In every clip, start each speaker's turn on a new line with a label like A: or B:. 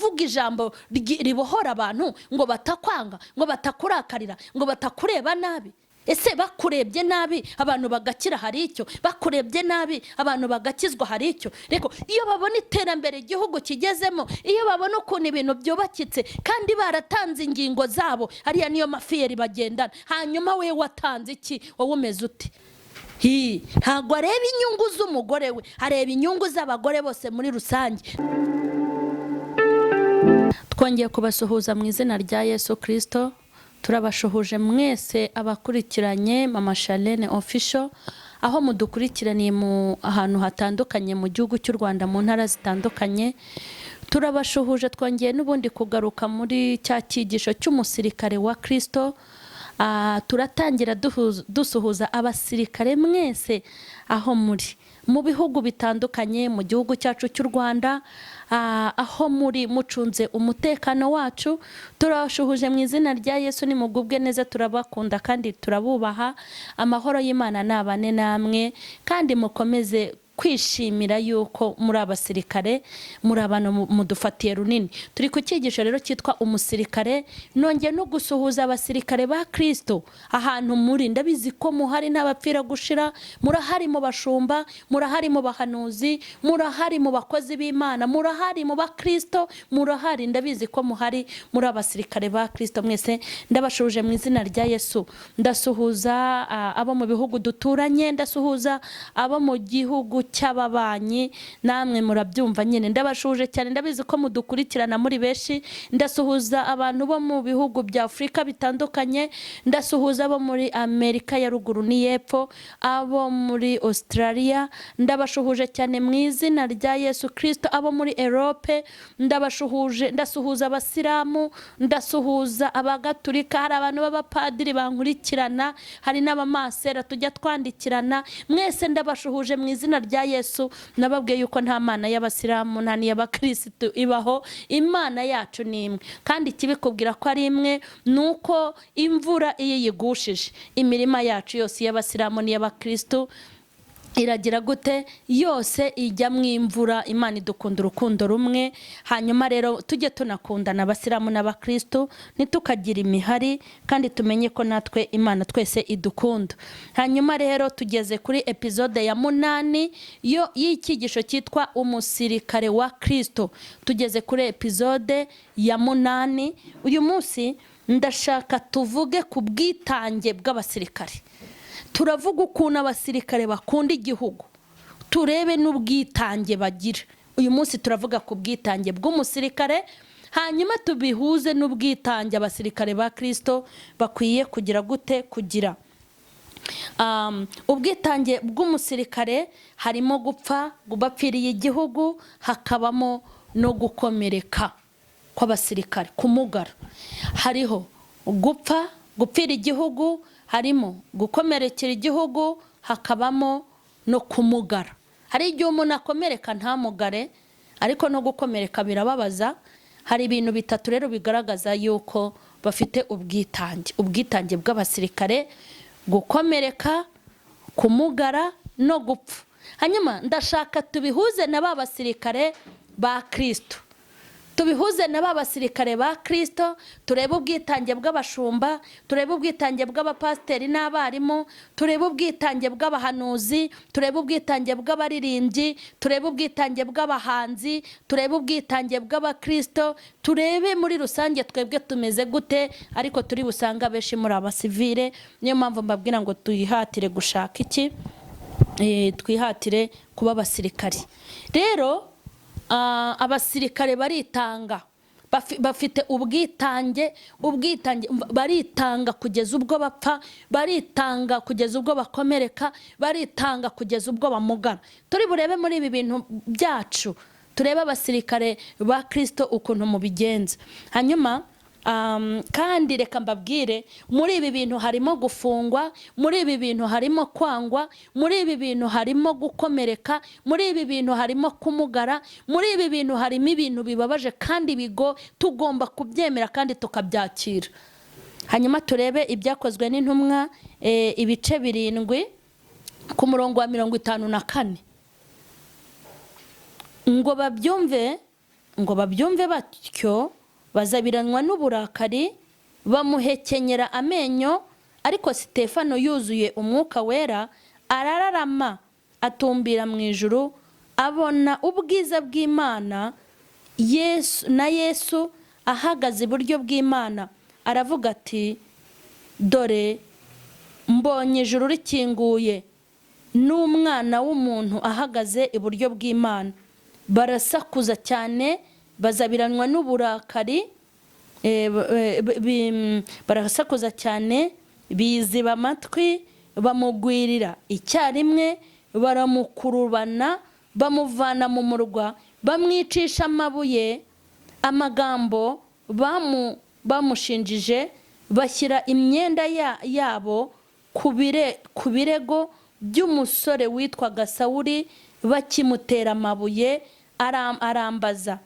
A: kuvuga ijambo ribohora abantu ngo batakwanga, ngo batakurakarira, ngo batakureba nabi. Ese bakurebye nabi abantu bagakira hari icyo, bakurebye nabi abantu bagakizwa hari icyo. Reko iyo babona iterambere igihugu kigezemo, iyo babona ukuntu ibintu byubakitse kandi baratanze ingingo zabo, ariya niyo mafiyeri bagendana. Hanyuma we watanze iki? Wowe umeze uti? Ntabwo areba inyungu z'umugore we, areba inyungu z'abagore bose muri rusange. Twongeye kubasuhuza mu izina rya Yesu Kristo. Turabashuhuje mwese abakurikiranye Mama Charlene Official, aho mudukurikiraniye mu ahantu hatandukanye mu gihugu cy'u Rwanda, mu ntara zitandukanye. Turabashuhuje twongeye n'ubundi kugaruka muri cya cyigisho cy'umusirikare wa Kristo. Turatangira dusuhuza abasirikare mwese aho muri mu bihugu bitandukanye, mu gihugu cyacu cy'u Rwanda, aho muri mucunze umutekano wacu. Turabashuhuje mu izina rya Yesu, nimugubwe neza, turabakunda kandi turabubaha. Amahoro y'Imana nabane namwe kandi mukomeze kwishimira yuko muri abasirikare, muri abantu mudufatiye runini. Turi ku cyigisho rero cyitwa umusirikare. Nongeye no gusuhuza abasirikare ba Kristo ahantu muri. Ndabizi ko muhari n'abapfira gushira, murahari mu bashumba, murahari mu bahanuzi, murahari mu bakozi b'Imana, murahari mu bakristo, murahari. Ndabizi ko muhari muri abasirikare ba Kristo mwese. Ndabashuje mu izina rya Yesu. Ndasuhuza abo mu bihugu duturanye, ndasuhuza abo mu gihugu cy'ababanyi, namwe murabyumva nyine. Ndabashuje cyane, ndabizi ko mudukurikirana muri benshi. Ndasuhuza abantu bo mu bihugu bya Afrika bitandukanye, ndasuhuza abo muri Amerika ya ruguru n'iyepfo, abo muri Australia. Ndabashuhuje cyane mu izina rya Yesu Kristo. Abo muri Europe ndabashuhuje. Ndasuhuza abasilamu, ndasuhuza abagatulika, hari abantu b'abapadiri bankurikirana, hari n'abamasera tujya twandikirana. Mwese ndabashuhuje mu izina rya Yesu. Nababwiye yuko nta mana y'abasilamu nta n'iy'abakristo ibaho, Imana yacu ni imwe. Kandi kibikubwira ko ari imwe nuko imvura iyo yigushije imirima yacu yose y'abasilamu n'iy'abakristo iragira gute? Yose ijya mu imvura. Imana idukunda urukundo rumwe. Hanyuma rero tujye tunakundana abasilamu n'abakristo, ntitukagira imihari, kandi tumenye ko natwe Imana twese idukunda. Hanyuma rero tugeze kuri episode ya 8 y'icyigisho cyitwa umusirikare wa Kristo. Tugeze kuri episode ya 8. Uyu munsi ndashaka tuvuge ku bwitange bw'abasirikare. Turavuga ukuntu abasirikare bakunda igihugu, turebe n'ubwitange bagira. Uyu munsi turavuga ku bwitange bw'umusirikare, hanyuma tubihuze n'ubwitange abasirikare ba Kristo bakwiye kugira gute? Kugira ubwitange bw'umusirikare harimo gupfa, bapfiriye igihugu, hakabamo no gukomereka kw'abasirikare, kumugara. Hariho gupfa, gupfira igihugu, harimo gukomerekera igihugu, hakabamo no kumugara. Hari igihe umuntu akomereka ntamugare, ariko no gukomereka birababaza. Hari ibintu bitatu rero bigaragaza yuko bafite ubwitange. Ubwitange bw'abasirikare: gukomereka, kumugara no gupfa. Hanyuma ndashaka tubihuze na ba basirikare ba Kristo. Tubihuze na ba basirikare ba Kristo, turebe ubwitange bw'abashumba, turebe ubwitange bw'abapasiteri n'abarimu, turebe ubwitange bw'abahanuzi, turebe ubwitange bw'abaririmbyi, turebe ubwitange bw'abahanzi, turebe ubwitange bw'abakristo, turebe muri rusange twebwe tumeze gute. Ariko turi busanga benshi muri abasivile. Niyo mpamvu mbabwira ngo tuyihatire gushaka iki? Twihatire kuba abasirikare. Rero abasirikare baritanga, bafite ubwitange, baritanga kugeza ubwo bapfa, baritanga kugeza ubwo bakomereka, baritanga kugeza ubwo bamugana. Turi burebe muri ibi bintu byacu, turebe abasirikare ba Kristo ukuntu mubigenza. Hanyuma kandi reka mbabwire, muri ibi bintu harimo gufungwa, muri ibi bintu harimo kwangwa, muri ibi bintu harimo gukomereka, muri ibi bintu harimo kumugara, muri ibi bintu harimo ibintu bibabaje kandi bigo, tugomba kubyemera kandi tukabyakira. Hanyuma turebe ibyakozwe n'intumwa ibice 7 ku murongo wa 54. Ngo babyumve ngo babyumve batyo bazabiranwa n'uburakari bamuhekenyera amenyo. Ariko Sitefano yuzuye umwuka wera arararama atumbira mu ijuru abona ubwiza bw'Imana Yesu ahagaze iburyo bw'Imana. Aravuga ati dore mbonye ijuru rikinguye n'umwana w'umuntu ahagaze iburyo bw'Imana. Barasakuza cyane bazabiranwa n'uburakari, barasakuza cyane biziba amatwi bamugwirira icyarimwe, baramukurubana bamuvana mu murwa bamwicisha amabuye. Amagambo bamushinjije bashyira imyenda yabo ku birego by'umusore witwaga Sawuli. Bakimutera amabuye arambaza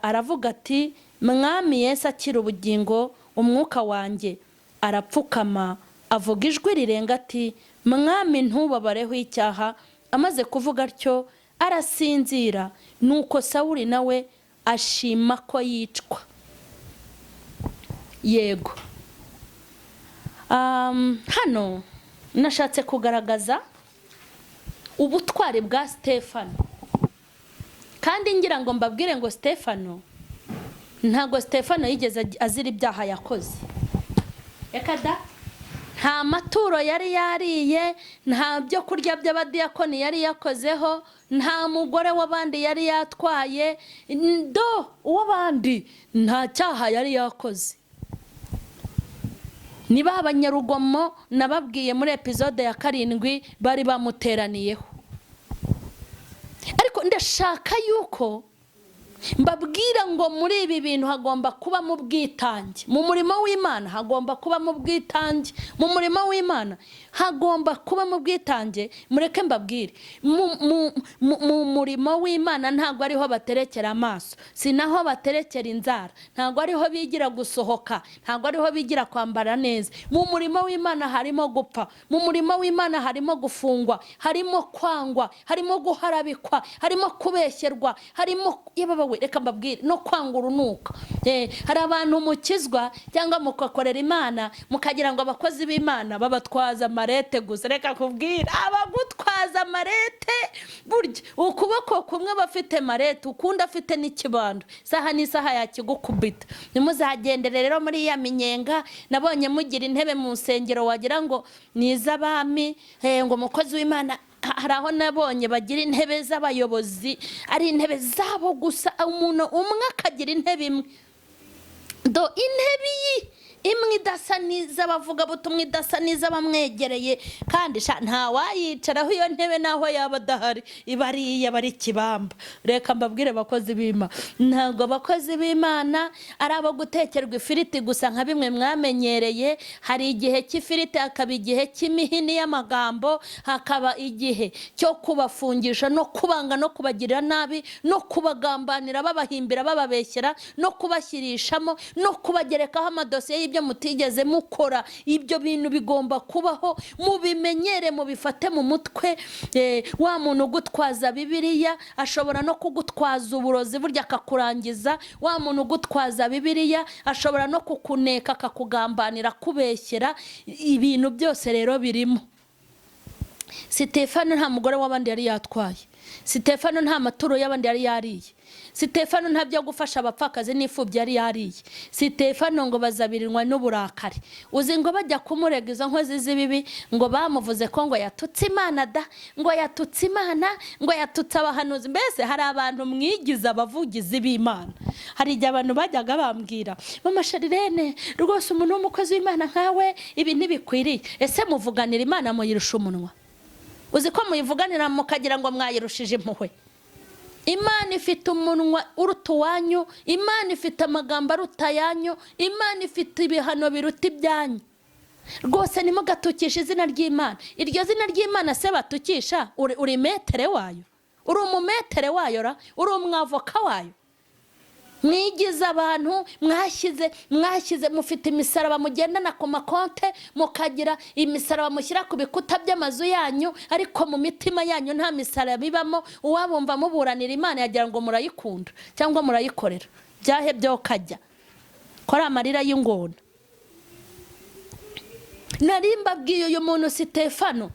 A: aravuga ati mwami Yesu akira ubugingo umwuka wanjye. Arapfukama avuga ijwi rirenga ati mwami ntubabareho icyaha. Amaze kuvuga atyo arasinzira. Nuko Sawuli nawe ashima ko yicwa. Yego, hano nashatse kugaragaza ubutwari bwa Sitefano, kandi ngira ngo mbabwire ngo Sitefano ntago Sitefano yigeze azira ibyaha yakoze. Reka da, nta maturo yari yariye, nta byo kurya by'abadiyakoni yari yakozeho, nta mugore w'abandi yari yatwaye, uw'abandi nta cyaha yari yakoze. Niba abanyarugomo nababwiye muri episode ya 7 bari bamuteraniyeho. Ariko ndashaka yuko mbabwira ngo muri ibi bintu hagomba kuba mu bwitange. Mu murimo w'Imana hagomba kuba mu bwitange. Mu murimo w'Imana hagomba kuba mu bwitange. Mureke mbabwire, mu murimo w'Imana ntago ariho baterekera amaso, sinaho baterekera inzara, ntago ariho bigira gusohoka, ntago ariho bigira kwambara neza. Mu murimo w'Imana harimo gupfa, mu murimo w'Imana harimo gufungwa, harimo kwangwa, harimo guharabikwa, harimo kubeshyerwa, harimo reka mbabwire no kwanga urunuka. Hari abantu mukizwa cyangwa mukakorera Imana mukagira ngo abakozi b'Imana babatwaza marete gusa. Reka kubwira abagutwaza marete, burya ukuboko kumwe bafite marete ukunda afite n'ikibando, saha n'isaha yakigukubita. Nimuzagendere rero muri ya minyenga. Nabonye mugira intebe mu nsengero wagira ngo ni iz'abami, ngo umukozi w'Imana. Hari aho nabonye bagira intebe z'abayobozi ari intebe zabo gusa, umuntu umwe akagira intebe imwe. Intebe imwe idasa n'iz'abavuga butumwa, idasa n'iz'abamwegereye, kandi nta wayicaraho iyo ntebe naho yaba adahari, iba ari ikibamba. Reka mbabwire abakozi b'Imana, ntabwo abakozi b'Imana ari abo gutekerwa ifiriti gusa nka bimwe mwamenyereye. Hari igihe cy'ifiriti, hakaba igihe cy'imihini y'amagambo, hakaba igihe cyo kubafungisha no kubanga no kubagirira nabi no kubagambanira babahimbira bababeshyera no kubashyirishamo no kubagerekaho amadosiye ibyo mutigeze mukora. Ibyo bintu bigomba kubaho, mubimenyere, mubifate mu mutwe. Wa muntu ugutwaza Bibiliya ashobora no kugutwaza uburozi burya akakurangiza. Wa muntu ugutwaza Bibiliya ashobora no kukuneka akakugambanira kubeshyera. Ibintu byose rero birimo. Sitefano nta mugore w'abandi yari yatwaye. Sitefano nta maturo y'abandi yari yariye. Sitefano nta byo gufasha abapfakazi n'imfubyi yari yariye. Sitefano ngo bazabirinwa n'uburakari. Uzi ngo bajya kumurega izo nkozi z'ibibi ngo bamuvuze ko ngo yatutse Imana da, ngo yatutse Imana, ngo yatutse abahanuzi. Mbese hari abantu mwigize abavugizi b'Imana. Hari igihe abantu bajyaga bambwira, mama Sharirene rwose umuntu w'umukozi w'Imana nkawe ibi ntibikwiriye. Ese muvuganira Imana muyirusha umunwa? Uzi ko muyivuganira mukagira ngo mwayirushije impuhwe? Imana ifite umunwa uruta uwanyu, Imana ifite amagambo aruta ayanyu, Imana ifite ibihano biruta ibyanyu. Rwose nimugatukisha izina ry'Imana. Iryo zina ry'Imana se batukisha, uri metere wayo, uri umumetere wayo, uri umwavoka wayo. mwigize abantu, mwashyize mufite imisaraba mugendana ku makonte, mukagira imisaraba mushyira ku bikuta by'amazu yanyu, ariko mu mitima yanyu nta misaraba ibamo. Uwabumva muburanira Imana yagira ngo murayikunda cyangwa murayikorera. Byahe byo kajya kora amarira y'ingona. Narimba bwiyo uyu muntu Sitefano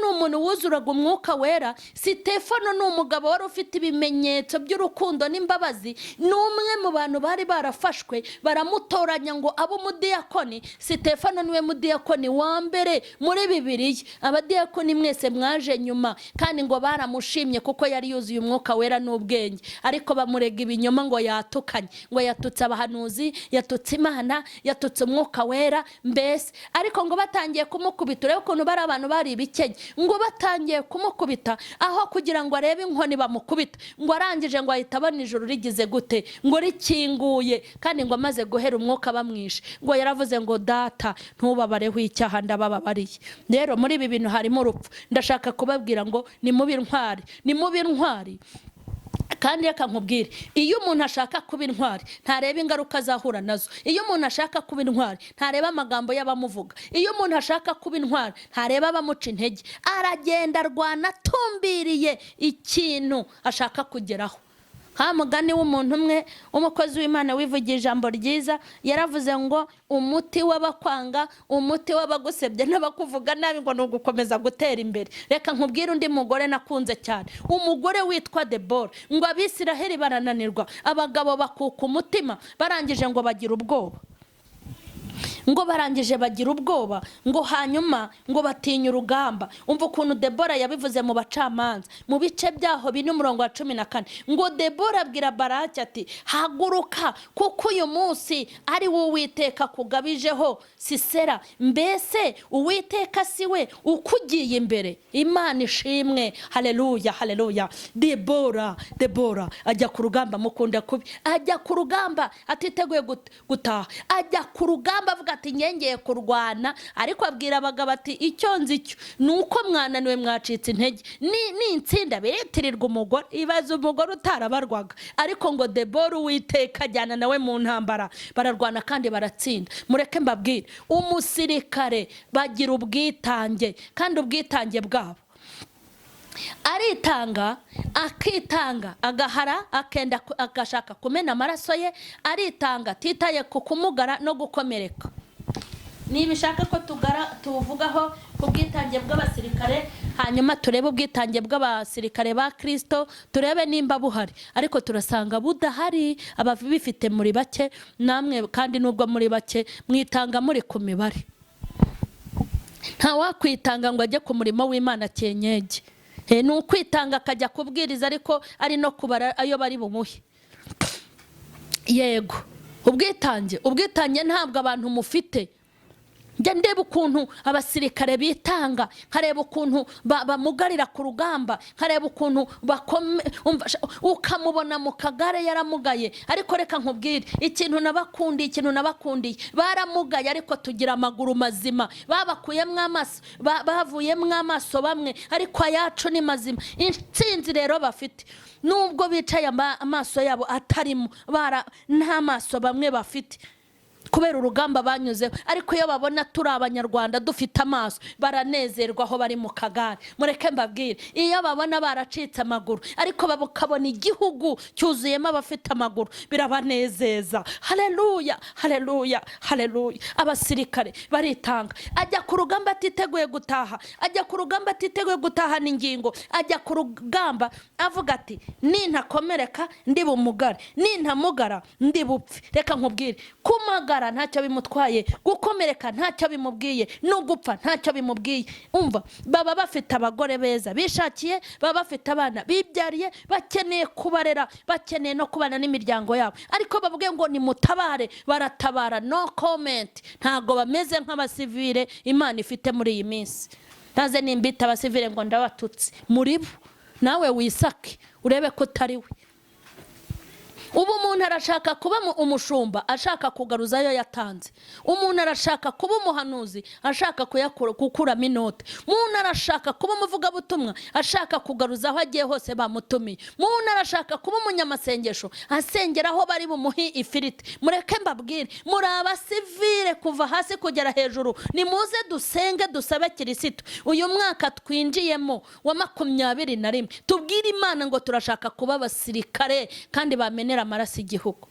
A: ni umuntu wuzuraga umwuka wera. Sitefano ni umugabo wari ufite ibimenyetso by'urukundo n'imbabazi. N'umwe mu bantu bari barafashwe baramutoranya ngo abe umudiyakoni. Sitefano niwe mudiyakoni wa mbere muri Bibiliya. Abadiyakoni mwese mwaje nyuma, kandi ngo baramushimye kuko yari yuzuye umwuka wera n'ubwenge. Ariko bamurega ibinyoma ngo yatukanye, ngo yatutse abahanuzi, yatutse Imana, yatutse umwuka wera. Mbese ariko ngo batangiye kumukubita, urebe ukuntu bari abantu bari ibikenye, ngo batangiye kumukubita aho kugira ngo arebe inkoni bamukubita, ngo arangije ngo ahita abona ijuru rigize gute, ngo rikinguye, kandi ngo amaze guhera umwuka bamwishe, ngo yaravuze ngo data ntubabareho icyaha ndababariye. Rero muri ibi bintu harimo urupfu. Ndashaka kubabwira ngo ni mubi intwari. Kandi reka nkubwire, iyo umuntu ashaka kuba intwari ntareba ingaruka azahura nazo. Iyo umuntu ashaka kuba intwari ntareba amagambo y'abamuvuga. Iyo umuntu ashaka kuba intwari ntareba abamuca intege. Aragenda arwana atumbiriye ikintu ashaka kugeraho. Mugani w'umuntu umwe umukozi w'Imana wivugiye ijambo ryiza, yaravuze ngo umuti w'abakwanga, umuti w'abagusebye n'abakuvuga nabi ngo nugukomeza gutera imbere. Reka nkubwire undi mugore nakunze cyane, umugore witwa Debora. Ngo Abisiraheli barananirwa, abagabo bakuka umutima, barangije ngo bagira ubwoba. Ngo hanyuma ngo batinya urugamba. Umva ukuntu Debora yabivuze mu Bacamanza mu bice byaho 4:14. Ngo Debora abwira Baraki ati haguruka, kuko uyu munsi ari wowe Uwiteka kugabijeho Sisera. Mbese Uwiteka siwe ukugiye imbere. Imana ishimwe. Haleluya. Debora ajya ku rugamba, mukunda kubi, ajya ku rugamba atiteguye gutaha, ajya ku rugamba avuga ati nyengeye kurwana. Ariko abwira abagabo ati icyo nzi cyo nuko mwananiwe, mwacitse intege, ni insinda biritirirwa umugore. Ibaza umugore utarabarwaga. Ariko ngo Debora Uwiteka ajyana nawe mu ntambara, bararwana kandi baratsinda. Mureke mbabwire, umusirikare bagira ubwitange, kandi ubwitange bwabo aritanga, akitanga, agahara, akenda agashaka kumena amaraso ye, aritanga atitaye ku kumugara no gukomereka. Nibishaka ko tuvugaho ubwitange bw'abasirikare, hanyuma turebe ubwitange bw'abasirikare ba Kristo, turebe nimba buhari. Ariko turasanga budahari, ababifite muri bake. Namwe kandi nubwo muri bake mwitanga muri ku mibare. Nta wakwitanga ngo ajye ku murimo w'Imana cyenyege. Ni ukwitanga akajya kubwiriza, ariko ari no kubara ayo bari bumuhe. Yego, ubwitange ntabwo abantu mufite. Njya ndeba ukuntu abasirikare bitanga, nkareba ukuntu bamugarira ku rugamba, nkareba ukuntu ukamubona mu kagare yaramugaye. Ariko reka nkubwire ikintu nabakundiye, baramugaye ariko tugira amaguru mazima. Babakuyemo amaso, bavuyemo amaso bamwe, ariko ayacu ni mazima. Intsinzi rero bafite, nubwo bicaye amaso yabo atarimo, nta maso bamwe bafite kubera urugamba banyuzeho. Ariko iyo babona turi abanyarwanda dufite amaso, baranezerwa aho bari mu kagare. Mureke mbabwire, iyo babona baracitse amaguru ariko bakabona igihugu cyuzuyemo abafite amaguru, birabanezeza. Haleluya. Abasirikare baritanga, ajya ku rugamba atiteguye gutaha n'ingingo. Ajya ku rugamba avuga ati nintakomereka ndi bumugare, nintamugara ndi bupfe. Reka nkubwire, kumagara ntacyo bimutwaye, gukomereka ntacyo bimubwiye, no gupfa ntacyo bimubwiye. Umva, baba bafite abagore beza bishakiye, baba bafite abana bibyariye, bakeneye kubarera, bakeneye no kubana n'imiryango yabo. Ariko bavuge ngo ni mutabare, baratabara. No comment. Ntago bameze nk'abasivile Imana ifite muri iyi minsi. Naze nimbita abasivile ngo ndabatutse muri bo, nawe wisake urebe ko utari we. ubu umuntu arashaka kuba umushumba ashaka kugaruza ayo yatanze, umuntu arashaka kuba umuhanuzi ashaka gukuramo inote, umuntu arashaka kuba umuvugabutumwa ashaka kugaruza aho agiye hose bamutumiye, umuntu arashaka kuba umunyamasengesho asengera aho bari bumuhe ifiriti. Mureke mbabwire, muri abasivire kuva hasi kugera hejuru, nimuze dusenge dusabe Kirisitu uyu mwaka twinjiyemo wa 21 tubwire Imana ngo turashaka kuba abasirikare kandi bamenera amaraso igihugu.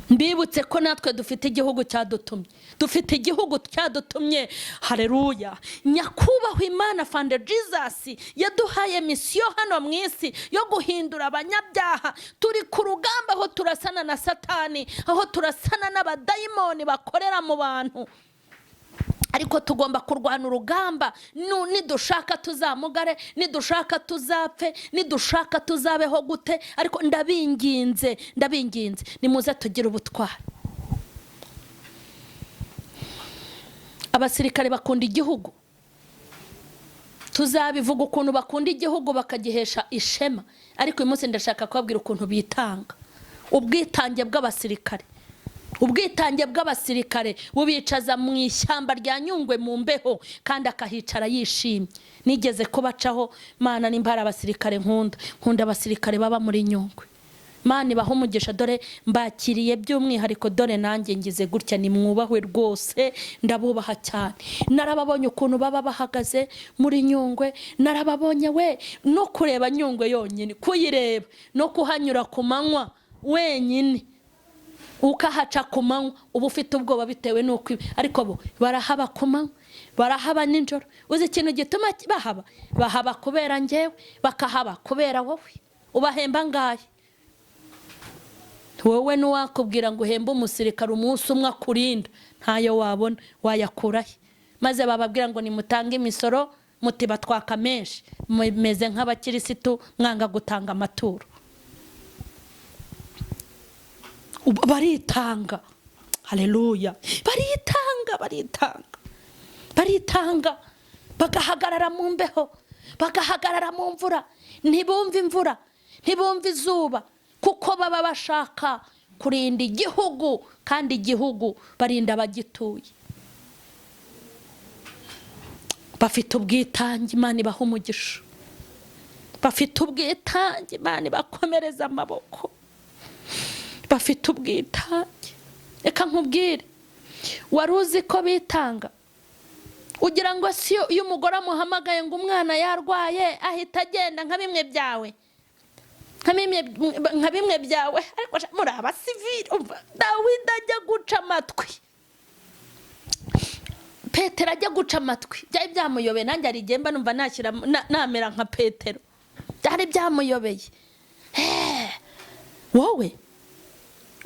A: Mbibutse ko natwe dufite igihugu cyadutumye, dufite igihugu cyadutumye. Haleluya. Nyakubahwa Imana Fande Jesus yaduhaye misiyo hano mu isi yo guhindura abanyabyaha. Turi ku rugamba aho turasana na Satani, aho turasana n'abadayimoni bakorera mu bantu, ariko tugomba kurwana urugamba. Nidushaka tuzamugare, nidushaka tuzapfe, nidushaka tuzabeho gute, ariko ndabinginze nimuze tugire ubutwari. Abasirikare bakunda igihugu, tuzabivuga ukuntu bakunda igihugu bakagihesha ishema, ariko uyu munsi ndashaka kubabwira ukuntu bitanga. Ubwitange bw'abasirikare, ubwitange bw'abasirikare bubicaza mu ishyamba rya Nyungwe mu mbeho kandi akahicara yishimye. Nigeze kubacaho, Mana nimba hari abasirikare nkunda abasirikare baba muri Nyungwe. Mana ibaha umugisha, dore mbakiriye by'umwihariko, dore nanjye ngize gutya, ni mwubahwe rwose, ndabubaha cyane. Narababonye ukuntu baba bahagaze muri Nyungwe, narababonye we, no kureba Nyungwe yonyine, kuyireba no kuhanyura ku manywa wenyine ukahaca ku manywa uba ufite ubwoba bitewe n'uko, ariko bo barahaba ku manywa, barahaba nijoro. Uzi ikintu gituma bahaba kubera njyewe, bakahaba kubera wowe. Ubahemba ngahe? Wowe nuwakubwira ngo uhembe umusirikare umunsi umwe akurinda, ntayo wabona, wayakurahe? Maze bababwira ngo nimutange imisoro, muti batwaka menshi, meze nk'abakirisitu mwanga gutanga amaturo. Baritanga. Haleluya. Baritanga bagahagarara mu mbeho, bagahagarara mu mvura, ntibumve imvura, ntibumve izuba, kuko baba bashaka kurinda igihugu, kandi igihugu barinda abagituye. Bafite ubwitange, Imana ibaha umugisha. Bafite ubwitange, Imana ibakomereza amaboko. Bafite ubwitange. Reka nkubwire, wari uzi ko bitanga? Ugira ngo si iyo umugore amuhamagaye ngo umwana yarwaye ahita agenda nka bimwe byawe, nka bimwe byawe. Ariko muri abasivili, Dawidi ajya guca amatwi, Petero ajya guca amatwi, byari byamuyobeye. Nanjye ari gemba numva nashyira namera nka Petero, byari byamuyobeye. Wowe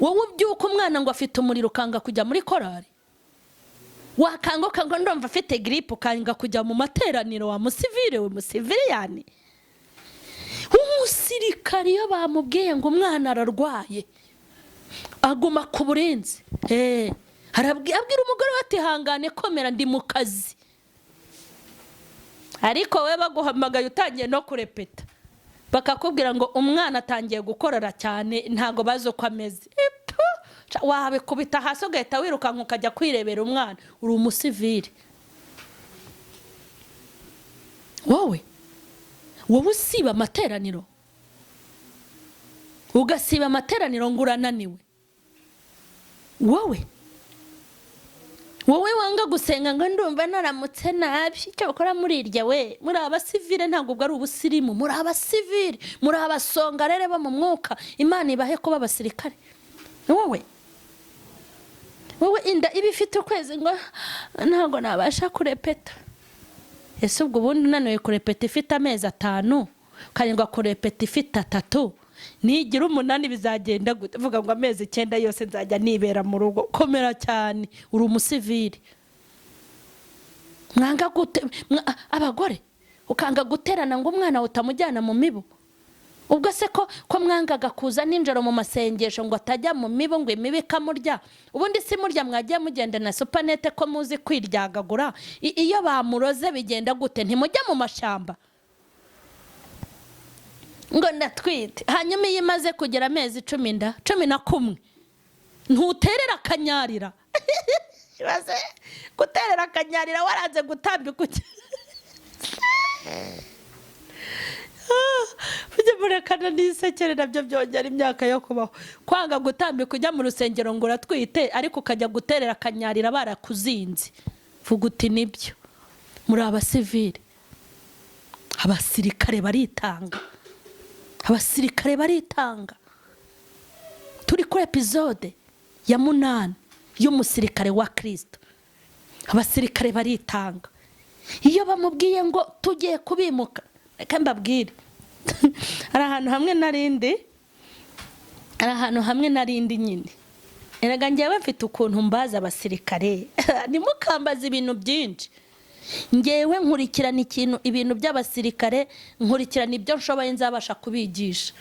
A: ubyuka umwana ngo afite umuriro ukanga kujya muri korari, wakanguka ngo ndumva afite gripe ukanga kujya mu materaniro, wa musivile we musiviliyani. Umusirikare iyo bamubwiye ngo umwana ararwaye aguma ku burinzi, abwira umugore we ati hangane komera ndi mu kazi. Ariko we baguhamagaye utangiye no kurepeta, bakakubwira ngo umwana atangiye gukorora cyane, ntago bazi uko ameze, wabikubita hasi ugahita wirukanka ukajya kwirebera umwana. Uri umusivili. Wowe usiba amateraniro, ugasiba amateraniro ngo urananiwe. Wowe wanga gusenga ngo ndumva naramutse nabi, cyo bakora muri irya we. Muri abasivile ntabwo bwo ari ubusirimu, muri abasivile, muri abasonga rere ba mu mwuka. Imana ibahe ko babasirikare. Wowe inda ibifite ukwezi ngo ntago nabasha kurepeta. Ese ubwo ubundi nanoye kurepeta ifite amezi 5, karindwa kurepeta ifite 3, nigira 8 bizagenda gute? Vuga ngo amezi 9 yose nzajya nibera mu rugo. Komera cyane, uri umusivili. Mwanga gute abagore ukanga guterana ngo umwana utamujyana mu mibu? Ubwo se ko mwangaga kuza ninjoro mu masengesho ngo atajya mu mibu ngo imibi kamurya? Ubundi si murya mwagiye mugenda na supanete ko muzi kwiryagagura? Iyo bamuroze bigenda gute? Ntimujya mu mashamba? ngo ndatwite, hanyuma iyo imaze kugera amezi 11 ntuterera akanyarira. Ibaze guterera akanyarira waranze gutambika Bijya murekana n'isekere nabyo byongera imyaka yo kubaho. Kwanga gutambika ujya mu rusengero ngo uratwite ariko ukajya guterera akanyarira barakuzinze. Vuga uti nibyo. Muri abasivile, abasirikare baritanga. Abasirikare baritanga. Turi kuri episode ya 8 y'umusirikare wa Kristo. Abasirikare baritanga. Iyo bamubwiye ngo tugiye kubimuka, reka mbabwire. Ari ahantu hamwe narindi nyine. Eraga njyewe mfite ukuntu mbaza abasirikare. Nimukambaza ibintu byinshi. Ngewe nkurikirana ibintu by'abasirikare, nkurikirana ibyo nshoboye nzabasha kubigisha.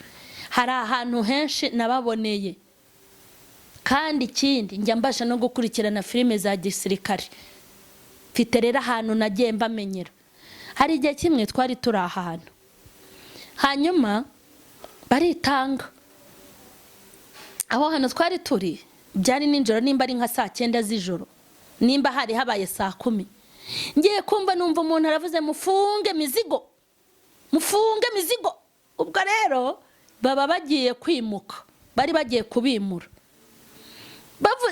A: Hari ahantu henshi nababoneye. Kandi ikindi njya mbasha no gukurikirana filime za gisirikare. Mfite rero ahantu nagiye mbamenyera. Hari igihe kimwe twari turi ahantu, hanyuma baritanga. Aho hano twari turi byari ninjoro, nimba ari nka 9 z'ijoro, nimba hari habaye 10. Ngiye kumva numva umuntu aravuze mufunge mizigo, mufunge mizigo. Ubwo rero baba bagiye kwimuka, bari bagiye kubimura.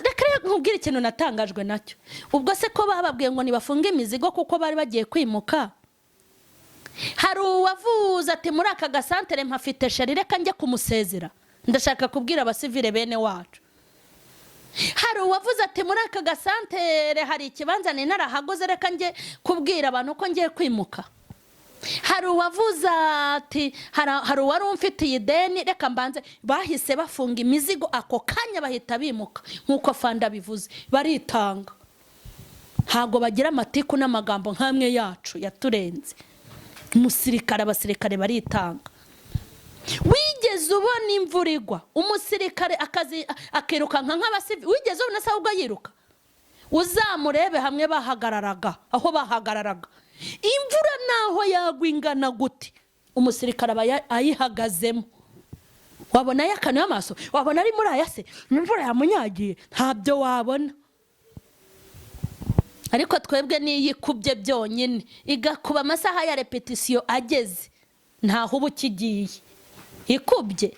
A: Reka nkubwire ikintu natangajwe nacyo. Ubwo se ko bababwiye ngo nibafunge imizigo kuko bari bagiye kwimuka, hari uwavuze ati muri aka gasantere mpafite sheri, reka njye kumusezera, ndashaka kubwira abasivile bene wacu. Hari uwavuze ati muri aka gasantere hari ikibanza ni narahagoze, reka njye kubwira abantu ko ngiye kwimuka. Hari uwavuze ati hari uwari umfitiye ideni, reka mbanze. Bahise bafunga imizigo ako kanya bahita bimuka. Nkuko Fanda bivuze, baritanga. Ntago bagira amatiku n'amagambo nk'amwe yacu yaturenze. Umusirikare, abasirikare baritanga. Wigeze ubona imvura igwa umusirikare akazi akiruka nk'abasivili? Wigeze ubona se ubwo yiruka? Uzamurebe hamwe bahagararaga, aho bahagararaga imvura naho yagwingana gute, umusirikare aba ayihagazemo. Wabona yakana amaso, wabona ari muri ayase imvura yamunyagiye, ntabyo wabona. Ariko twebwe niyikubye byonyine, igakuba amasaha ya repetition ageze, ntaho ubu kigiye ikubye,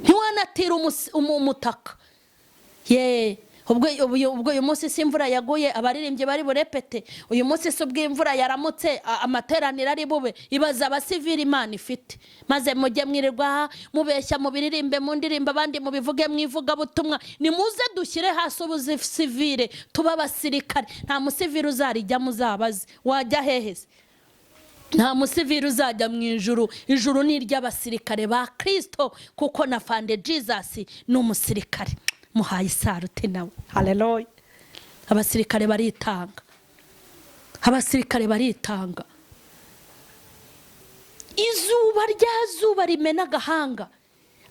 A: ntiwanatira umutaka. Ubwo uyu munsi si imvura yaguye, abaririmbye bari burepete. Uyu munsi si ubw'imvura yaramutse, amateraniro ari bube. Ibaza abasivili Imana ifite, maze mujye mwirirwa mubeshya mu biririmbe, mu ndirimbo, abandi mubivuge mwivuga butumwa. Nimuze dushyire hasi ubusivile, tuba abasirikare. Nta musivili uzarijya muzabaze, wajya hehese? Nta musivili uzajya mu ijuru. Ijuru ni iry'abasirikare ba Kristo, kuko na Fande Jesus ni umusirikare. Muhaye isarute nawe. Haleluya. Abasirikare baritanga. Abasirikare baritanga. Izuba ryazuba rimena gahanga,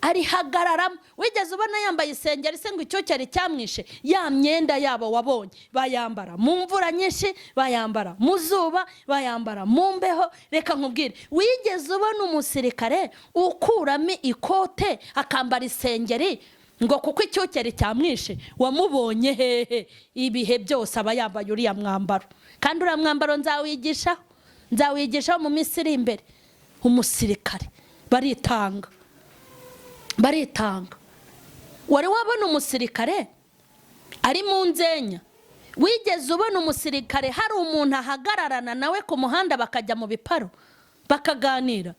A: arihagararamo. Wigeze ubona yambaye isengeri se ngo icyo cyari cyamwishe? Ya myenda yabo wabonye bayambara mu mvura nyinshi, bayambara mu zuba, bayambara mu mbeho. Reka nkubwire, wigeze ubona umusirikare ukuramo ikote akambara isengeri ngo kuko icyo cyari cyamwishe? Wamubonye hehe? Ibihe byose aba yambaye uriya mwambaro. Kandi uriya mwambaro nzawigisha mu minsi iri imbere. Umusirikare baritanga. Baritanga. Wari wabona umusirikare ari mu nzenya? Wigeze ubona umusirikare hari umuntu ahagararana nawe ku muhanda bakajya mu biparo bakaganira?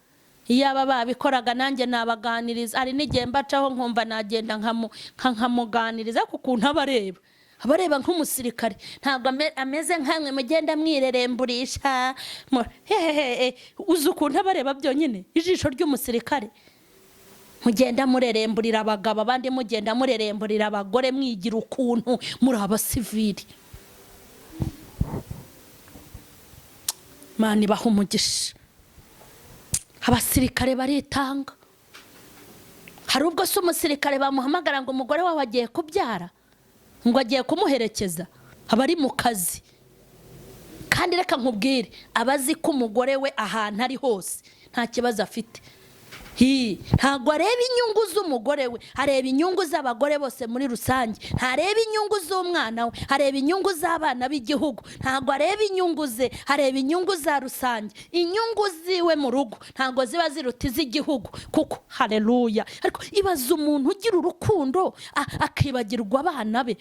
A: Iyaba babikoraga nanjye nabaganiriza. Ari n'igihe mbacaho nkumva nagenda nkamuganiriza kuko abareba nk'umusirikare. Ntabwo ameze nkamwe mugenda mwireremburisha. Uzi ukuntu abareba byonyine ijisho ry'umusirikare. Mugenda mureremburira abagabo, abandi mugenda mureremburira abagore, mwigira ukuntu muri abasivili. Mani bahumugisha. Abasirikare baritanga. Hari ubwo se umusirikare bamuhamagara ngo umugore wawe agiye kubyara, ngo agiye kumuherekeza, abari mu kazi. Kandi reka nkubwire, abazi ko umugore we ahantu ari hose nta kibazo afite. ntabwo areba inyungu z'umugore we, areba inyungu z'abagore bose muri rusange, ntareba inyungu z'umwana we, areba inyungu z'abana b'igihugu, ntabwo areba inyungu ze, areba inyungu za rusange. Inyungu ziwe mu rugo ntabwo ziba ziruta iz'igihugu, kuko haleluya. Ariko ibaza umuntu ugira urukundo akibagirwa abana be,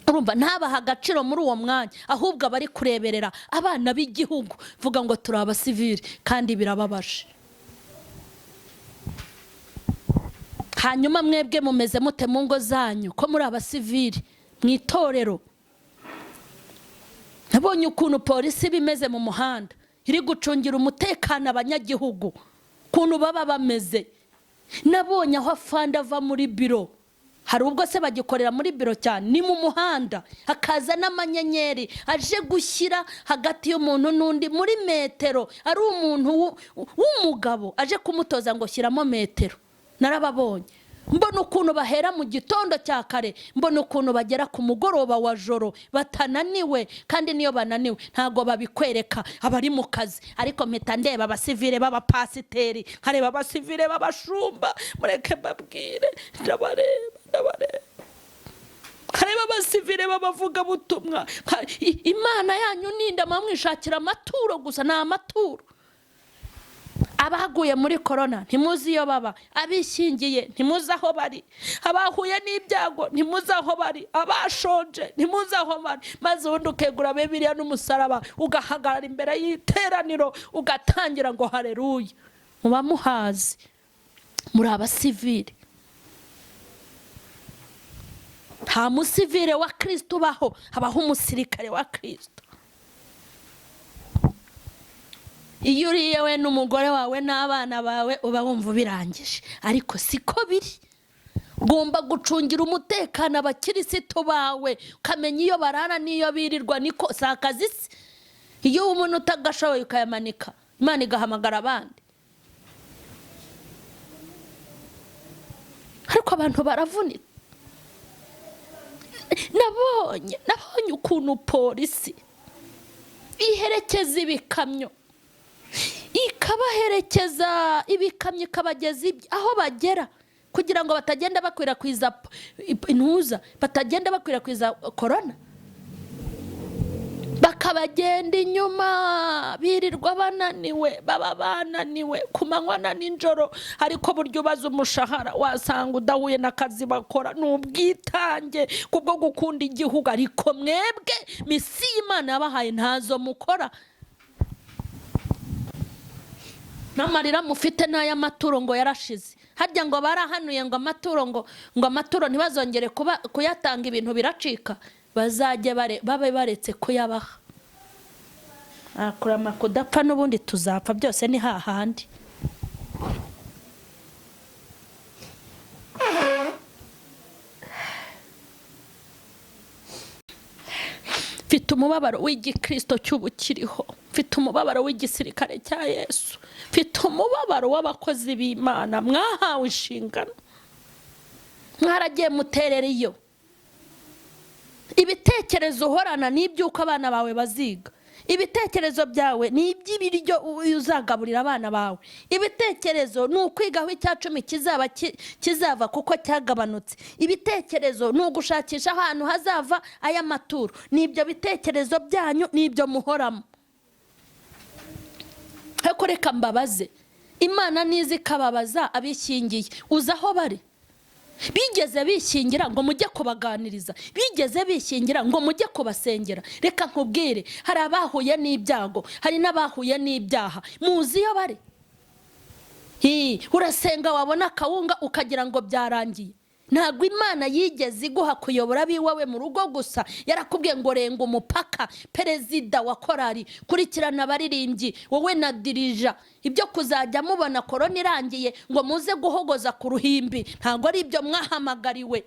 A: urumva ntabaha agaciro muri uwo mwanya, ahubwo abari kureberera abana b'igihugu. Vuga ngo turi abasivili, kandi birababaje. Hanyuma mwebwe mumeze mute mu ngo zanyu ko muri abasivili mu itorero? Nabonye ukuntu polisi bimeze mu muhanda, iri gucungira umutekano abanyagihugu, ukuntu baba bameze. Nabonye aho afanda ava muri biro, hari ubwo se bagikorera muri biro cyane, ni mu muhanda, hakaza n'amanyenyeri aje gushyira hagati y'umuntu n'undi muri metero. Ari umuntu w'umugabo aje kumutoza ngo shyiramo metero. Narababonye, mbona ukuntu bahera mu gitondo cya kare, mbona ukuntu bagera ku mugoroba wa joro batananiwe, kandi niyo bananiwe ntago babikwereka, abari mu kazi. Ariko mpita ndeba abasivile b'abapasiteri, nkareba abasivile b'abashumba, mureke mbabwire, ndabareba. Kareba abasivile b'abavuga butumwa. Imana yanyu ninda mwishakira amaturo gusa, na amaturo. Abaguye muri corona ntimuzi iyo baba, abishingiye ntimuzi aho bari, abahuye n'ibyago ntimuzi aho bari, abashonje ntimuzi aho bari. Maze ubundi ukegura Bibiliya n'umusaraba, ugahagarara imbere y'iteraniro, ugatangira ngo haleluya. Muba muhazi, muri abasivili. Nta musivile wa Kristo ubaho, habaho umusirikare wa Kristo. Iyo uriye we n'umugore wawe n'abana bawe uba wumva birangije, ariko siko biri. Ugomba gucungira umutekano abakirisitu bawe, ukamenya iyo barara n'iyo birirwa, niko si akazi se. Iyo umuntu utagashoboye ukayamanika, Imana igahamagara abandi. Ariko abantu baravunika. Nabonye ukuntu polisi iherekeza ibikamyo, ikabaherekeza ibikamyo, ikabageza aho bagera, kugira ngo batagenda bakwirakwiza intuza, batagenda bakwirakwiza corona. Bakabagenda inyuma, birirwa bananiwe, baba bananiwe ku manywa na nijoro. Ariko buryo ubaza umushahara wasanga udahuye n'akazi bakora, n'ubwitange kubwo gukunda igihugu. Ariko mwebwe misi Imana yabahaye ntazo mukora. Namarira mufite n'aya maturo ngo yarashize. Harya ngo barahanuye ngo amaturo, ngo amaturo ntibazongere kuyatanga, ibintu biracika. Bazajye babe baretse kuyabaha. Akurama kudapfa n'ubundi tuzapfa, byose ni hahandi. Mfite umubabaro w'igikristo cy'ubukiriho, mfite umubabaro w'igisirikare cya Yesu, mfite umubabaro w'abakozi b'Imana mwahawe inshingano, mwaragiye muterera iyo. Ibitekerezo uhorana n'ibyuko abana bawe baziga, ibitekerezo byawe ni iby'ibiryo uzagaburira abana bawe, ibitekerezo ni ukwiga aho icya 10 kizava kuko cyagabanutse, ibitekerezo ni ugushakisha ahantu hazava aya maturo. Nibyo bitekerezo byanyu, nibyo muhoramo. Heko reka mbabaze, Imana nizi kababaza abishingiye, uza aho bari. Bigeze bishingira ngo mujye kubaganiriza, bigeze bishingira ngo mujye kubasengera. Reka nkubwire, hari abahuye n'ibyago, hari n'abahuye n'ibyaha, muzi iyo bari. Urasenga wabona kawunga ukagira ngo byarangiye. Ntabwo Imana yigeze iguha kuyobora biwawe mu rugo gusa, yarakubwiye ngo renga umupaka. Perezida wa korari, kurikirana abaririmbyi, wowe na dirija, ibyo kuzajya mubona korona irangiye ngo muze guhogoza ku ruhimbi, ntabwo ari ibyo mwahamagariwe.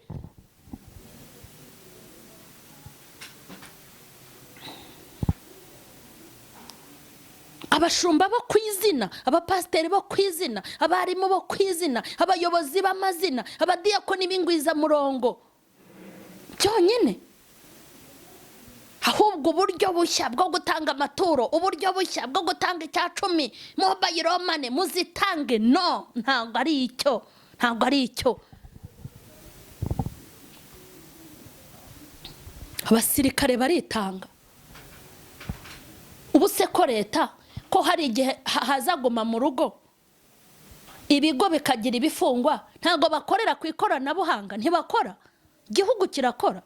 A: Abashumba bo kwizina, abapasiteri bo kwizina, abarimu bo kwizina, abayobozi b'amazina, abadiyakoni b'ingwiza murongo. Byonyine ahubwo uburyo bushya bwo gutanga amaturo, uburyo bushya bwo gutanga icya 10 mobile money muzitange. No, ntabwo ari icyo, ntabwo ari icyo. Abasirikare baritanga. Ubu se ko leta ko hari igihe hazaguma mu rugo ibigo bikagira ibifungwa, ntago bakorera ku ikoranabuhanga, ntibakora. Igihugu kirakora,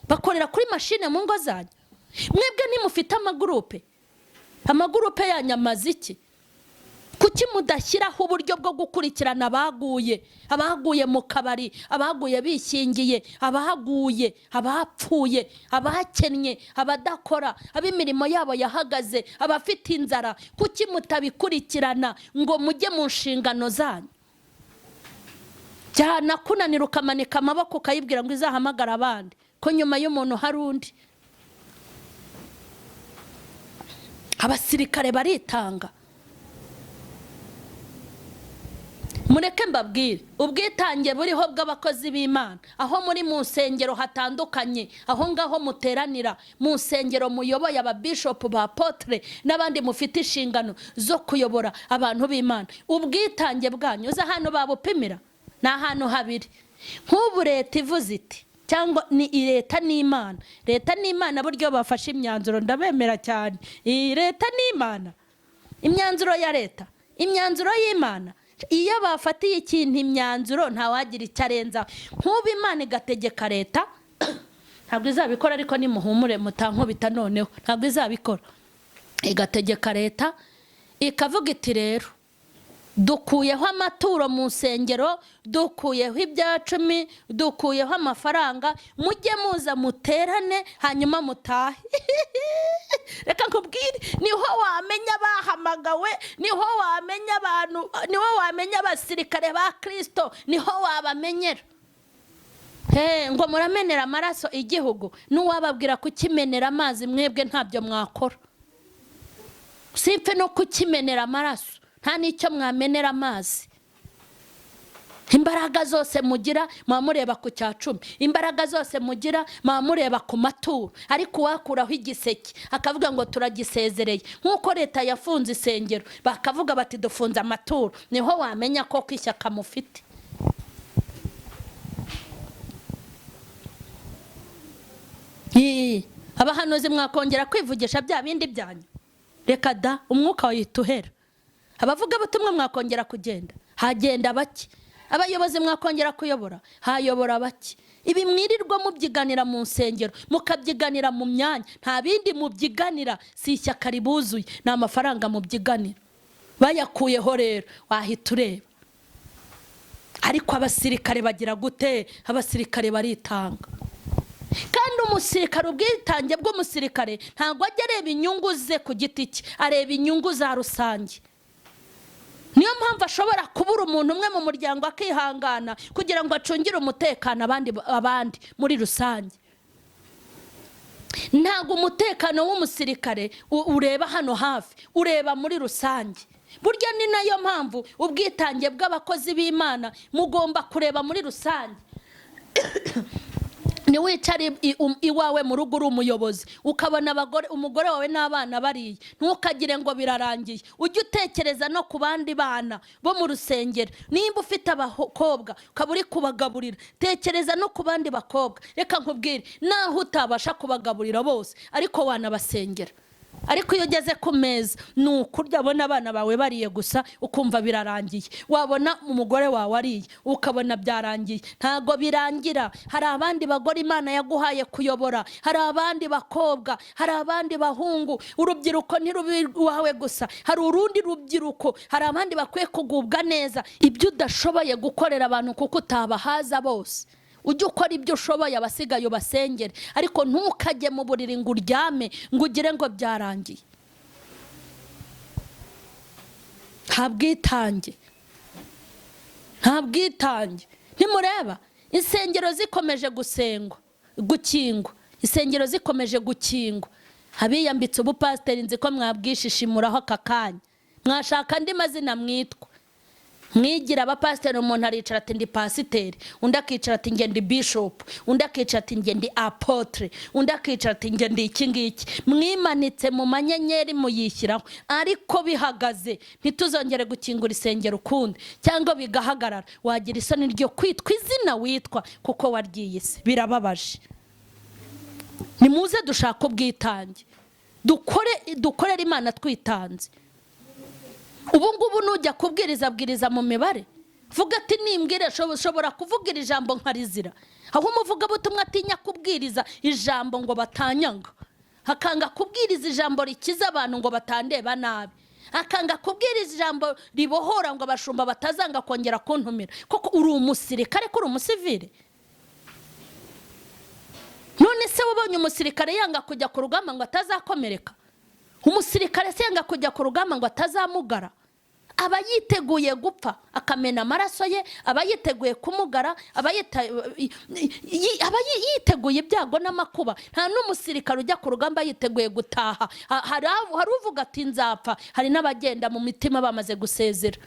A: bakorera kuri mashine mu ngo zanyu. Mwebwe ntimufite amagurupe yanyamaza iki? Kuki mudashyiraho uburyo bwo gukurikirana abaguye mu kabari, abaguye bishingiye, abaguye, abapfuye, abakennye, abadakora, abimirimo yabo yahagaze, abafite inzara? Kuki mutabikurikirana ngo mujye mu nshingano zanyu? Cyana kunanira ukamanika amaboko ukayibwira ngo izahamagara abandi, ko nyuma y'umuntu hari undi. Abasirikare baritanga. Mureke mbabwire, ubwitange buriho bw'abakozi b'Imana, aho muri mu nsengero hatandukanye, aho ngaho muteranira, mu nsengero muyoboye ababishop, ba apotre n'abandi mufite inshingano zo kuyobora abantu b'Imana. Ubwitange bwanyu uza hano babupimira ni ahantu habiri. Nk'ubu leta ivuze iti, cyangwa ni leta n'Imana. Leta n'Imana buryo bafashe imyanzuro ndabemera cyane. Leta n'Imana, imyanzuro ya leta, imyanzuro y'Imana. Iyo bafatiye ikintu imyanzuro ntawagira icyo arenza. Nk'ubu Imana igategeka leta, ntabwo izabikora, ariko nimuhumure mutankubita noneho, ntabwo izabikora. Igategeka leta ikavuga iti rero dukuyeho amaturo mu nsengero, dukuyeho ibya 10, dukuyeho amafaranga, mujye muza muterane hanyuma mutahe. Reka nkubwire, niho wamenya bahamagawe, niho wamenya abantu, niho wamenya abasirikare ba Kristo, niho wabamenyera. Ngo muramenera amaraso igihugu, n'uwababwira kukimenera amazi mwebwe ntabyo mwakora. Simpe no kukimenera amaraso, nta nicyo mwamenera amazi. Imbaraga zose mugira mwamureba ku cya 10, imbaraga zose mugira mwamureba ku maturo, ariko wakuraho igiseke akavuga ngo turagisezereye. Nkuko leta yafunze isengero bakavuga bati dufunze amaturo, niho wamenya ko kwishyaka mufite. Abahanuzi mwakongera kwivugisha bya bindi byanyu? Reka da, umwuka wayituhera. Abavuga butumwa mwakongera kugenda, hagenda bake. Abayobozi mwakongera kuyobora, hayobora bake. Ibi mwirirwa mubyiganira mu nsengero, mukabyiganira mu myanya, nta bindi mubyiganira, si ishyaka ribuzuye, ni amafaranga mubyiganira. Bayakuyeho rero wahita ureba. Ariko abasirikare bagira gute? Abasirikare baritanga. Kandi umusirikare, ubwitange bw'umusirikare ntabwo ajya areba inyungu ze ku giti cye, areba inyungu za rusange. Niyo mpamvu ashobora kubura umuntu umwe mu muryango akihangana kugira ngo acungire umutekano abandi muri rusange. Ntabwo umutekano w'umusirikare ureba hano hafi, ureba muri rusange. Burya ni nayo mpamvu ubwitange bw'abakozi b'Imana mugomba kureba muri rusange. Ni wicare iwawe mu rugo uri umuyobozi, ukabona umugore wawe n'abana bariye, ntukagire ngo birarangiye. Ujye utekereza no ku bandi bana bo mu rusengero. Nimba ufite abakobwa ukaba uri kubagaburira, tekereza no ku bandi bakobwa. Reka nkubwire, naho utabasha kubagaburira bose, ariko wanabasengera. Ariko iyo ugeze ku meza nukurya abona abana bawe bariye gusa ukumva birarangiye, wabona umugore wawe ariye ukabona byarangiye. Ntago birangira. Hari abandi bagore Imana yaguhaye kuyobora, hari abandi bakobwa, hari abandi bahungu. Urubyiruko ntirubi wawe gusa, hari urundi rubyiruko, hari abandi bakwiye kugubwa neza. Ibyo udashoboye gukorera abantu kuko utabahaza bose, ujye ukora ibyo ushoboye, abasigaye basengere, ariko ntukajye mu buriri ngo uryame ngo ugire ngo byarangiye. Nta bwitange, nta bwitange. Ntimureba insengero zikomeje gukingwa, insengero zikomeje gukingwa. Habiyambitse ubupasiteri, nzi ko mwabwishishimuraho aka kanya, mwashaka andi mazina mwitwa. mwigira abapasiteri, umuntu aricara ati ndi pasiteri, undi akicara ati nge ndi bishop, undi akicara ati nge ndi apotre, undi akicara ati nge ndi iki ngiki. Mwimanitse mu manyenyeri muyishyiraho, ariko bihagaze ntituzongere gukingura isengero ukundi, cyangwa bigahagarara wagira isoni ryo kwitwa izina witwa kuko waryiye isi. Birababaje. Nimuze dushaka ubwitange, dukorera Imana twitanze. Ubu ngubu nujya kubwiriza bwiriza mu mibare, vuga ati nimbwire shobora kuvugira ijambo nkarizira. Aho umuvuga butumwa atinya kubwiriza ijambo ngo batanyanga, akanga kubwiriza ijambo rikiza abantu ngo batandeba nabi, akanga kubwiriza ijambo ribohora ngo abashumba batazanga kongera kuntumira. Koko uri umusirikare, ko uri umusivile? None se wabonye umusirikare yanga kujya ku rugamba ngo atazakomereka? Umusirikare se yanga kujya ku rugamba ngo atazamugara? Aba yiteguye gupfa akamena amaraso ye, aba yiteguye kumugara, aba yiteguye ibyago n'amakuba. Nta n'umusirikare ujya ku rugamba yiteguye gutaha. Hari uvuga ati nzapfa, hari n'abagenda mu mitima bamaze gusezera.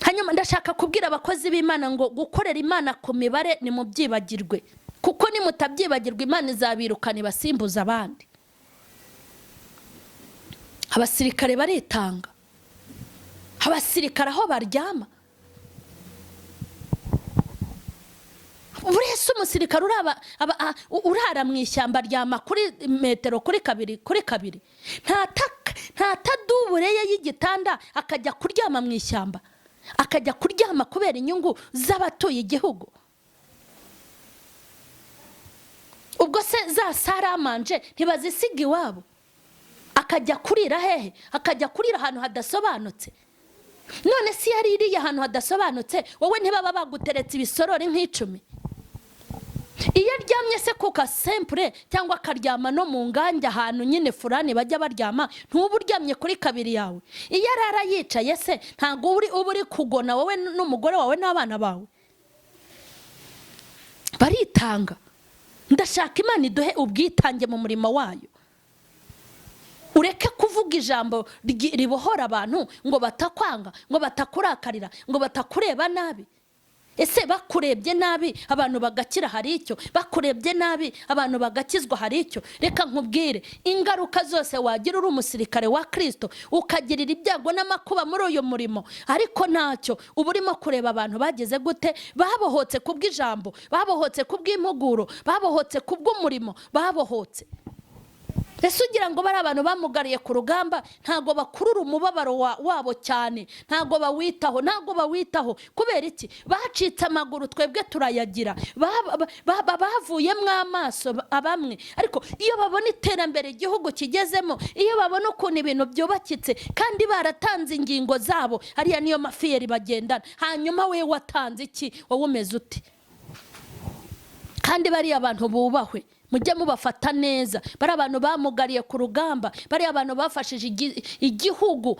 A: Hanyuma ndashaka kubwira abakozi b'Imana ngo gukorera Imana ku mibare ni mubyibagirwe, kuko ni mutabyibagirwa Imana izabirukana basimbuza abandi. Abasirikare baritanga, abasirikare aho baryama. Urese umusirikare urara mu ishyamba ryama kuri metero kuri kabiri. Nta tadubureye y'igitanda akajya kuryama mu ishyamba, akajya kuryama kubera inyungu z'abatuye igihugu. Ubwo se za saramanje ntibazisiga iwabo, akajya kurira hehe? Akajya kurira ahantu hadasobanutse. None si yari iriye ahantu hadasobanutse, wowe ntibaba baguteretse ibisorori nk'icumi? Iyo aryamye se kuka sempre cyangwa akaryama no mu nganja ahantu nyine furani bajya baryama, ntuba uryamye kuri kabiri yawe. Iyo arara yicaye se ntago uri kugona wowe n'umugore wawe n'abana bawe. Baritanga. Ndashaka Imana iduhe ubwitange mu murimo wayo. Ureke kuvuga ijambo ribohora abantu ngo batakwanga, ngo batakurakarira, ngo batakureba nabi. Ese bakurebye nabi abantu bagakira hari icyo? Bakurebye nabi abantu bagakizwa hari icyo? Reka nkubwire, ingaruka zose wagira uri umusirikare wa Kristo, ukagirira ibyago n'amakuba muri uyu murimo, ariko ntacyo uba urimo kureba abantu bageze gute, babohotse kubw'ijambo, babohotse kubw'impuguro, babohotse kubw'umurimo, babohotse. Ese ugira ngo bari abantu bamugariye ku rugamba ntago bakurura umubabaro wabo cyane, ntago bawitaho kubera iki? Bacitse amaguru, twebwe turayagira, bavuyemwe amaso abamwe. Ariko iyo babona iterambere igihugu kigezemo, iyo babona ukuntu ibintu byubakitse kandi baratanze ingingo zabo, ariya niyo mafiyeri bagendana. Hanyuma we watanze iki? Wowe umeze uti? Kandi bari abantu bubahwe, mujye mubafata neza. Bari abantu bamugariye ku rugamba, bari abantu bafashije igihugu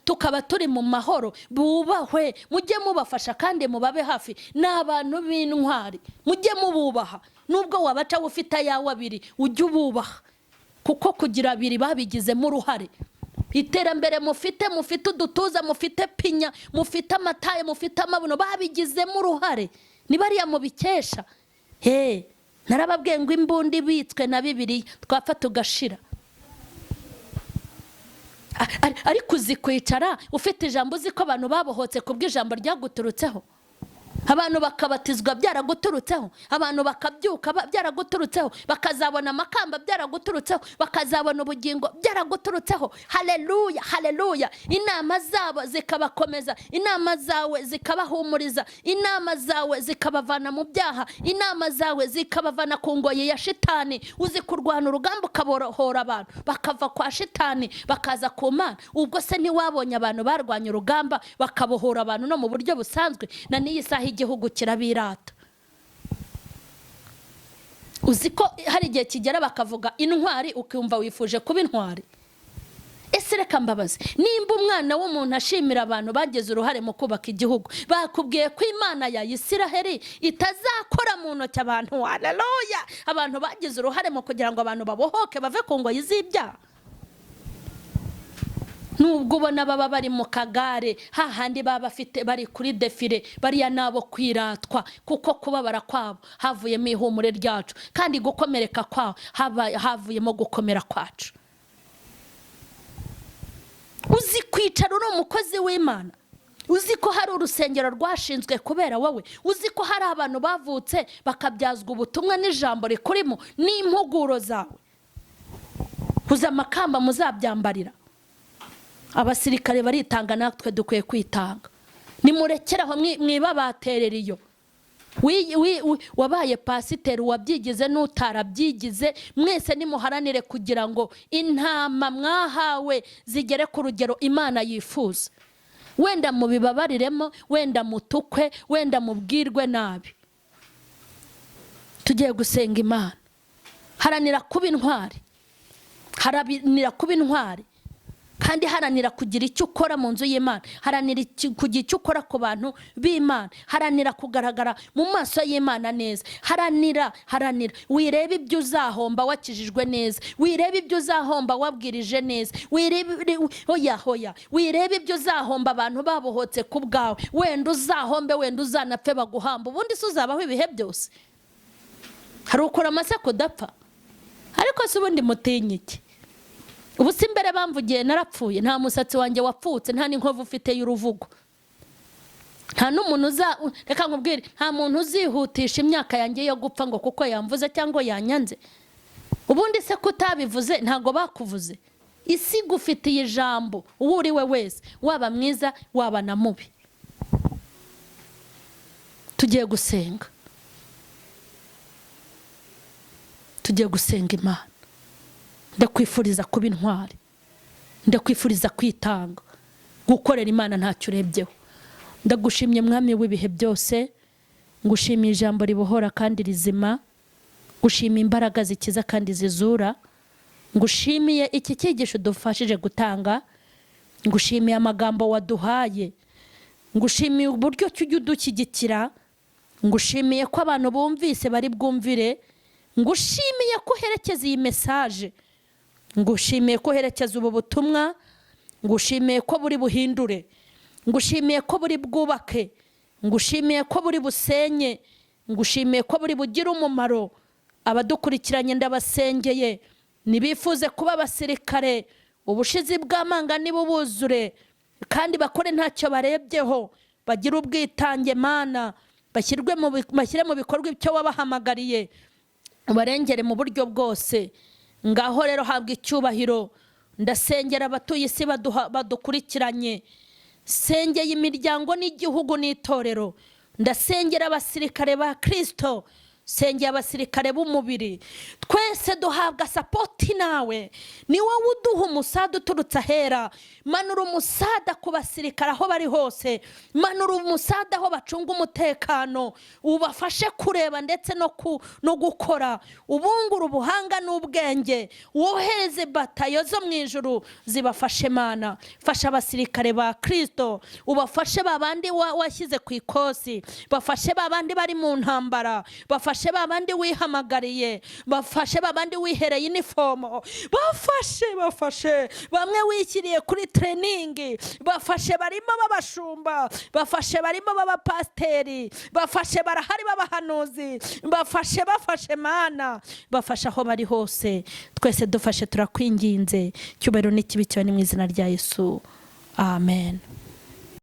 A: tukaba turi mu mahoro, bubahwe. Mujye mubafasha kandi mubabe hafi. N'abantu b'intwari mujye mububaha, nubwo wabaca ufite ayawe abiri ujye ububaha, kuko kugira abiri babigizemo uruhare. Iterambere mufite udutuza, mufite pinya, mufite amataye, mufite amabuno, babigizemo uruhare. Ni bariya mubikesha. Narababwiye ngo imbundi bitswe na Bibiliya twapfa tugashira. Ariko uzi kwicara ufite ijambo, uzi ko abantu babohotse kubw'ijambo ryaguturutseho, abantu bakabatizwa byaraguturutseho, abantu bakabyuka byaraguturutseho, bakazabona amakamba byaraguturutseho, bakazabona ubugingo byaraguturutseho. Haleluya, haleluya. Inama zabo zikabakomeza, inama zawe zikabahumuriza, inama zawe zikabavana mu byaha, inama zawe zikabavana ku ngoyi ya shitani. Uzi kurwana urugamba ukabohora abantu bakava kwa shitani bakaza ku Mana. Ubwo se ntiwabonye abantu barwanya urugamba bakabohora abantu no mu buryo busanzwe? Na niyi saha igihugu kirabirata. Uzi ko hari igihe kigera bakavuga intwari ukumva wifuje kuba intwari? Ese reka mbabaze, nimba umwana w'umuntu ashimira abantu bageze uruhare mu kubaka igihugu, bakubwiye ko Imana ya Isiraheli itazakora mu ntoki abantu, haleluya, abantu bageze uruhare mu kugira ngo abantu babohoke bave ku ngoyi z'ibyaha? nubwo ubona baba bari mu kagare hahandi baba bafite bari kuri defile bariya nabo kwiratwa kuko kubabara kwabo havuyemo ihumure ryacu kandi gukomereka kwabo havuyemo gukomera kwacu. Uzi kwicara uri umukozi w'Imana, uzi ko hari urusengero rwashinzwe kubera wowe, uzi ko hari abantu bavutse bakabyazwa ubutumwa n'ijambo rikurimo n'impuguro zawe, uzi amakamba muzabyambarira. Abasirikare baritanga, natwe dukwiye kwitanga. Nimurekeraho mwibabaterera iyo wabaye pasiteri wabyigize n'utarabyigize, mwese nimuharanire kugira ngo intama mwahawe zigere ku rugero Imana yifuza. Wenda mubibabariremo, wenda mutukwe, wenda mubwirwe nabi. Tugiye gusenga Imana. Haranira kuba intwari, haranira kuba intwari, kandi haranira kugira icyo ukora mu nzu y'Imana, haranira kugira icyo ukora ku bantu b'Imana, haranira kugaragara mu maso y'Imana neza. Haranira wirebe ibyo uzahomba wakijijwe neza, wirebe ibyo uzahomba wabwirije neza, wirebe ibyo uzahomba abantu babohotse ku bwawe. Wenda uzahombe, wenda uzanapfe baguhamba, ubundi se uzabaho ibihe byose. Hari ukora amase kudapfa, ariko se ubundi mutinye iki? Ubu si mbere bamvugiye narapfuye, nta musatsi wanjye wapfutse, nta n'inkovu ufite y'uruvugo, nta n'umuntu reka nkubwire, nta muntu uzihutisha imyaka yanjye yo gupfa ngo kuko yamvuze cyangwa yanyanze. Ubundi se kutabivuze ntago bakuvuze. Isi gufitiye ijambo uwo uri we wese, waba mwiza waba na mubi. Tugiye gusenga, tugiye gusenga Imana. Ndakwifuriza kuba intwari, ndakwifuriza kwitanga, gukorera Imana ntacyo urebyeho. Ndagushimye Mwami w'ibihe byose, ngushimiye ijambo ribohora kandi rizima, ngushimiye imbaraga zikiza kandi zizura, ngushimiye iki cyigisho dufashije gutanga, ngushimiye amagambo waduhaye, ngushimiye uburyo cy'ujya udushyigikira, ngushimiye ko abantu bumvise bari bwumvire, ngushimiye ko uherekeza iyi mesaje, ngushimiye ko uherekeza ubu butumwa, ngushimiye ko buri buhindure, ngushimiye ko buri bwubake, ngushimiye ko buri busenye, ngushimiye ko buri bugira umumaro. Abadukurikiranye ndabasengeye, nibifuze kuba abasirikare, ubushizi bw'amanga nibubuzure kandi bakore ntacyo barebyeho, bagira ubwitange Mana, bashyire mu bikorwa icyo wabahamagariye, ubarengere mu buryo bwose. Ngaho rero habwa icyubahiro. Ndasengera abatuye isi badukurikiranye, sengeye imiryango n'igihugu n'itorero, ndasengera abasirikare ba Kristo, sengeye abasirikare b'umubiri. Twese duhabwa sapoti nawe, ni wowe uduha umusada uturutse ahera. Manura umusada ku basirikare aho bari hose, manura umusada aho bacunga umutekano, ubafashe kureba ndetse no gukora, ubungura ubuhanga n'ubwenge, wohereze batayo zo mu ijuru zibafashe Mana. Fasha abasirikare ba Kristo, ubafashe babandi washyize ku ikosi, bafashe babandi bari mu ntambara, bafashe babandi wihamagariye, bafashe babandi wihereye inifomo, bafashe bamwe wishyiriye kuri training, bafashe barimo babashumba, bafashe barimo babapasteri, bafashe barahari babahanuzi, bafashe Mana, bafashe aho bari hose. Twese dufashe turakwinginze, cyubahiro n'ikibi cyane mu izina rya Yesu, amen.